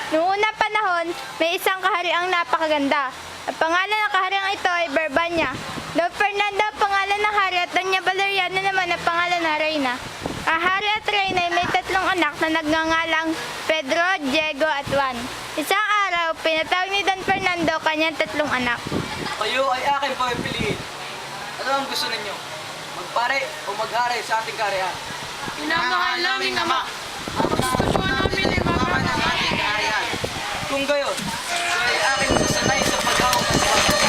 Noong unang panahon, may isang kahariang napakaganda. Ang pangalan ng kahariang ito ay Barbanya. Don Fernando ang pangalan ng hari at Doña Valeriana naman ang pangalan ng reyna. Ang hari at reyna ay may tatlong anak na nagngangalang Pedro, Diego at Juan. Isang araw, pinatawag ni Don Fernando kanyang tatlong anak. Kayo ay aking pagpiliin. Ano ang gusto ninyo? Magpare o maghari sa ating kaharian? Minamahal namin, Ama. Gusto namin ay makaman ang ating kaharian. Kung gayon, kayo ay aking sasanay sa paghawak ng batas.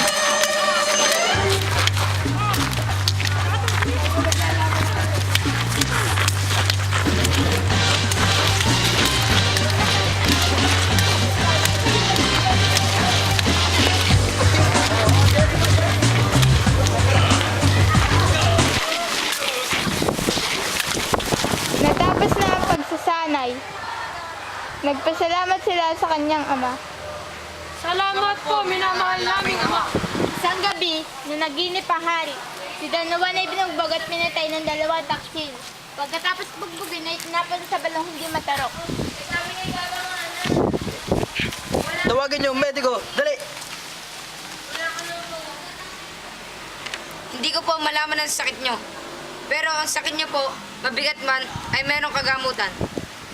Natapos na ang pagsasanay. Nagpasalamat sila sa kanyang ama. Salamat po, minamahal namin, Ama. Isang gabi, nung naginip ang hari, si Don Juan ay binugbog at pinatay ng dalawang taksil. Pagkatapos bugbugin ay tinapon sa balong hindi matarok. Tawagin niyo ang mediko, dali! Hindi ko po malaman ang sakit nyo. Pero ang sakit nyo po, mabigat man, ay merong kagamutan.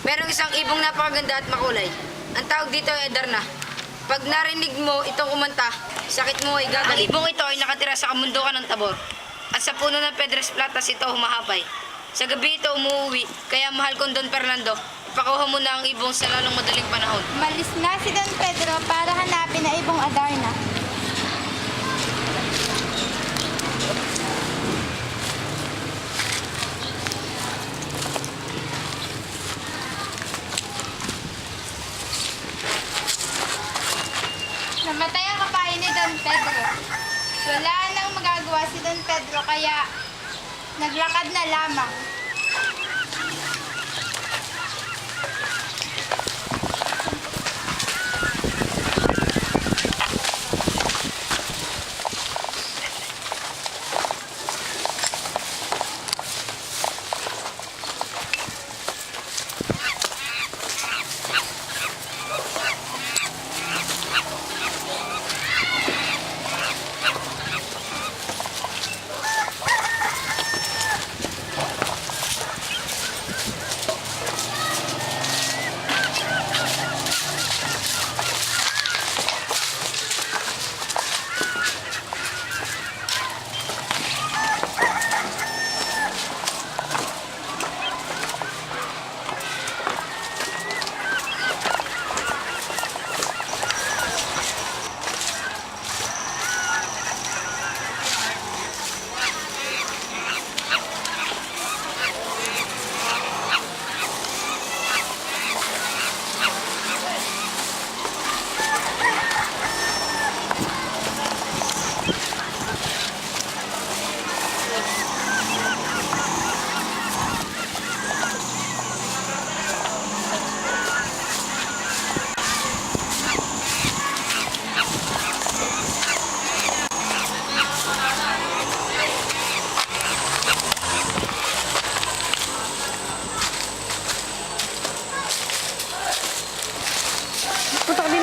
Merong isang ibong napakaganda at makulay. Ang tawag dito ay Adarna. Pag narinig mo itong kumanta, sakit mo ay gagaling. Ang ibong ito ay nakatira sa kamundukan ng Tabor. At sa puno ng Pedras Platas ito humahapay. Sa gabi ito umuwi, kaya mahal kong Don Fernando, ipakuha mo na ang ibong sa lalong madaling panahon. Malis na si Don Pedro para hanapin ang ibong Adarna. Namatay ang kapahin ni Don Pedro. Wala nang magagawa si Don Pedro kaya naglakad na lamang.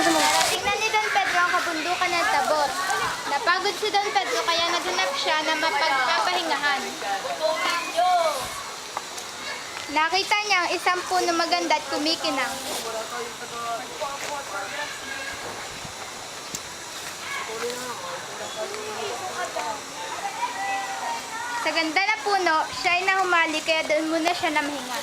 Narating na ni Don Pedro ang kabundukan ng Tabor. Napagod si Don Pedro kaya naghanap siya na mapagpapahingahan. Nakita niya ang isang puno maganda at kumikinang. Sa ganda na puno, siya ay nahumali kaya doon muna siya namahinga.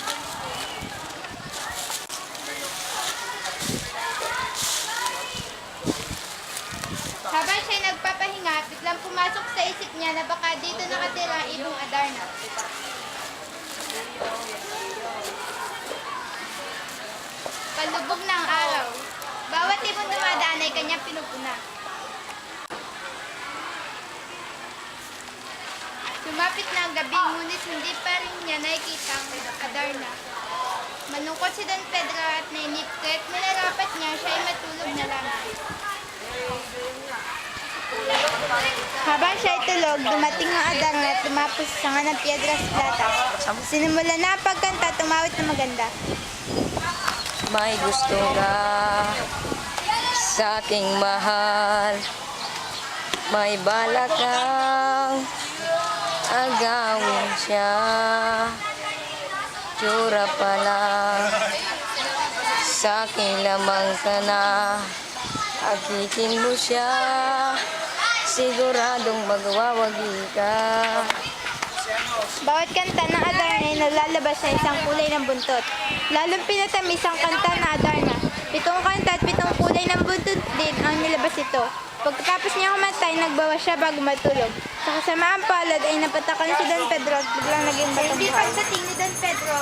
Habang siya nagpapahinga, biglang pumasok sa isip niya na baka dito nakatira ang ibong Adarna. Palubog na ang araw. Bawat ibong dumadaan ay kanyang pinupuna. Sumapit na ang gabi, ngunit hindi pa rin niya nakikita ang Adarna. Malungkot si Don Pedro at nainip, kaya't nilarapat niya siya ay matulog na lamang. Habang siya ay tulog, dumating ang Adarna at tumapos sa sanga ng Piedras Platas. Sinimula na ang pagkanta, tumawit na maganda. may gusto ka sa aking mahal. May balak kang agawin siya. Tsura pa lang, sa akin lamang ka na. Akitin mo siya, siguradong magwawagi ka. Bawat kanta ng Adarna ay nalalabas na isang kulay ng buntot. Lalong pinatamis ang kanta ng Adarna. 7 kanta at 7 kulay ng buntot din ang nilabas ito. Pagkatapos niya kumatay, nagbawas siya bago matulog. Sa kasamaang palad ay napatakan si Don Pedro at biglang naging batang buhay. Hindi pagdating ni Don Pedro,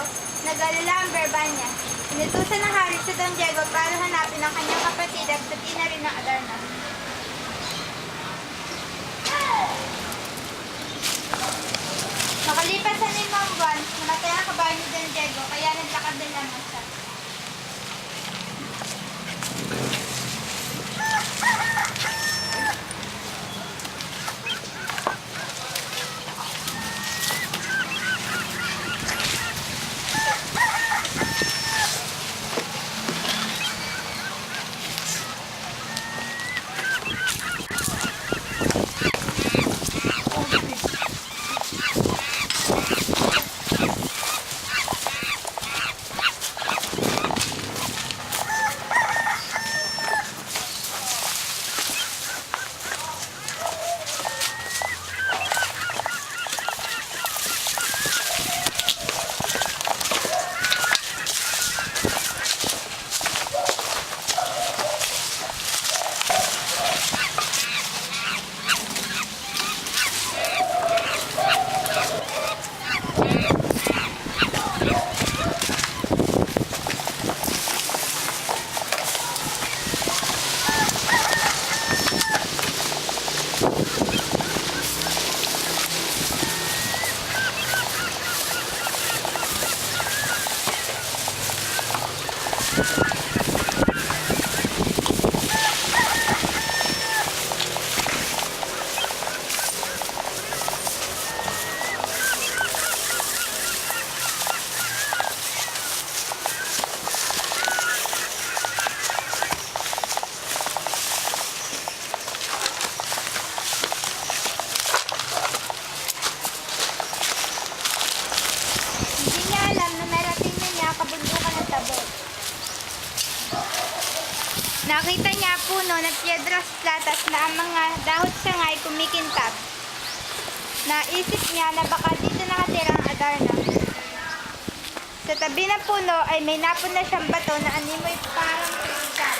nag-alala ang Berbanya. Inutusan ng hari si Don Diego para hanapin ang kanyang kapatid at pati na rin ang Adarna. Makalipas sa 5 buwan, namatay ang kabayo ni Don Diego, kaya naglakad din lamang siya. Hindi niya alam na narating na niya ang kabundukan ng Tabor. Nakita niya puno ng piedras platas na ang mga dahot sangay kumikintab. Naisip niya na baka dito nakatira ang Adarna. Sa tabi ng puno ay may napon na siyang bato na animoy parang kristal.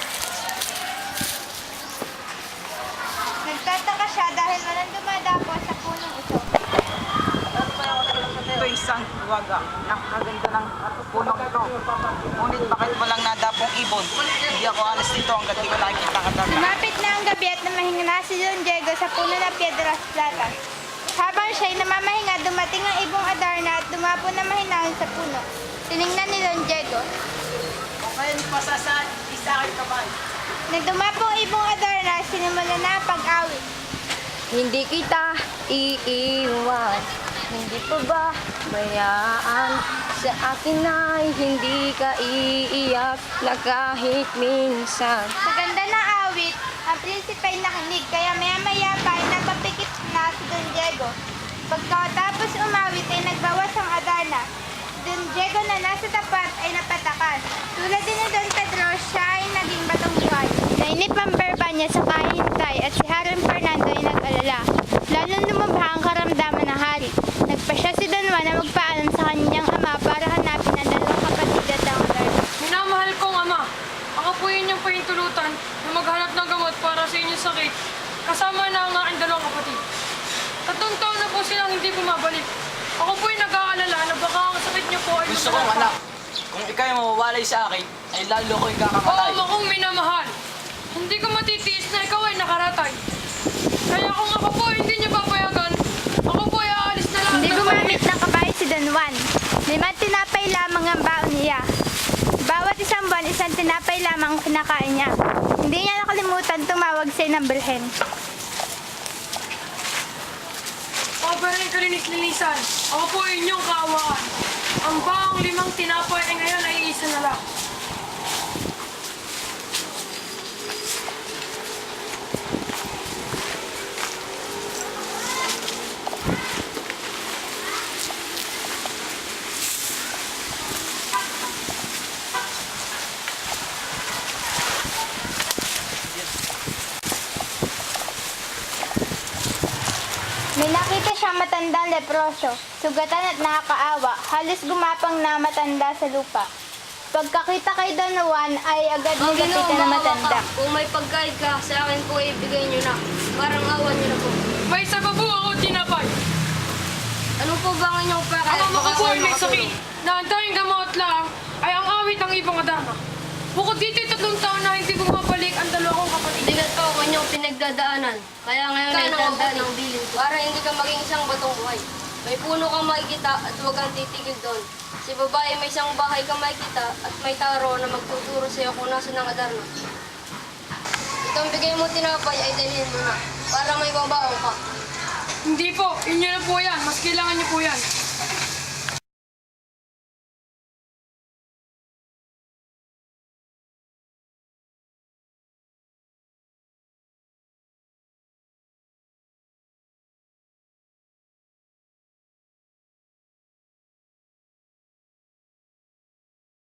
Nagtataka siya dahil walang dumadapo sa punong ito. Ito isang waga. Napakaganda ng punong ito. Ngunit bakit walang nadapong ibon? Hindi ako alas dito hanggang di ko nakikita ang Adarna. Lumapit na ang gabi at namahinga si Don Diego sa puno ng Piedras Platas. Habang siya'y namamahinga, dumating ang ibong Adarna at dumapo na mahinahon sa puno. Tiningnan ni Don Diego. Ngayon pasasaan, isa aking kamay. Nang dumapo ang ibong Adarna, sinimula na ang pag-awit. Hindi kita iiwan, hindi pa ba bayaan? Sa akin ay hindi ka iiyak na kahit minsan. Sa ganda ng awit, ang prinsipe ay nakinig, kaya maya-maya pa ay napapikit na si Don Diego. Pagkatapos umawit ay nagbawas ang Adarna. Don Diego na nasa tapat ay napatakan. Tulad din ni Don Pedro, siya ay naging batong buhay. Nainip ang Berbanya sa kahintay at si Haring Fernando ay nag-alala. Lalong lumubha ang karamdaman ng hari. Nagpasya si Don Juan na magpaalam sa kanyang ama para hanapin ang dalawang kapatid at ang Adarna. Minamahal kong ama, ako po inyong pahintulutan na maghanap ng gamot para sa inyong sakit, kasama na ang aking 2 kapatid. 3 taon na po silang hindi bumabalik. Ako po'y nag-aalala na baka ang sakit niyo po ay Gusto kong anak, kung ikaw'y mawawalay sa akin, ay lalo ko'y Oo, kakamatay. ama kong minamahal. Hindi ko matitiis na ikaw ay nakaratay. Kaya kung ako po hindi niyo papayagan, ako po ay aalis na lang. Hindi gumamit ng kabayo si Don Juan. 5 tinapay lamang ang baon niya. Bawat isang buwan, isang tinapay lamang ang kinakain niya. Hindi niya nakalimutan tumawag sa inang Birhen. Pabarin kalinis-linisan, ako po ay inyong kaawaan. Ang baong 5 tinapay ay ngayon ay isa na lang. matandang leproso, sugatan at nakakaawa, halos gumapang na matanda sa lupa. Pagkakita kay Don Juan ay agad nilapitan na matanda. Kung may pagkain ka, sa akin po ibigay nyo na. Parang awan nyo na po. May isa pa po ako tinapay. Ano po ba ang inyong pakay? Ang mga po ay may sakit na ang tanging gamot lang ay ang awit ng ibang Adarna. Bukod dito 3 taon na hindi bumabalik ang dalawang kapatid. Bigat po ang inyong pinagdadaanan. Kaya ngayon ay tanda ng bilin ko. Para hindi ka maging isang batong buhay. May puno kang makikita at huwag kang titigil doon. Si babae may isang bahay kang makikita at may taro na magtuturo sa iyo kung nasa ng Adarna. Itong bigay mo tinapay ay dalhin mo na para may babaong ka. Hindi po, inyo na po yan. Mas kailangan niyo po yan.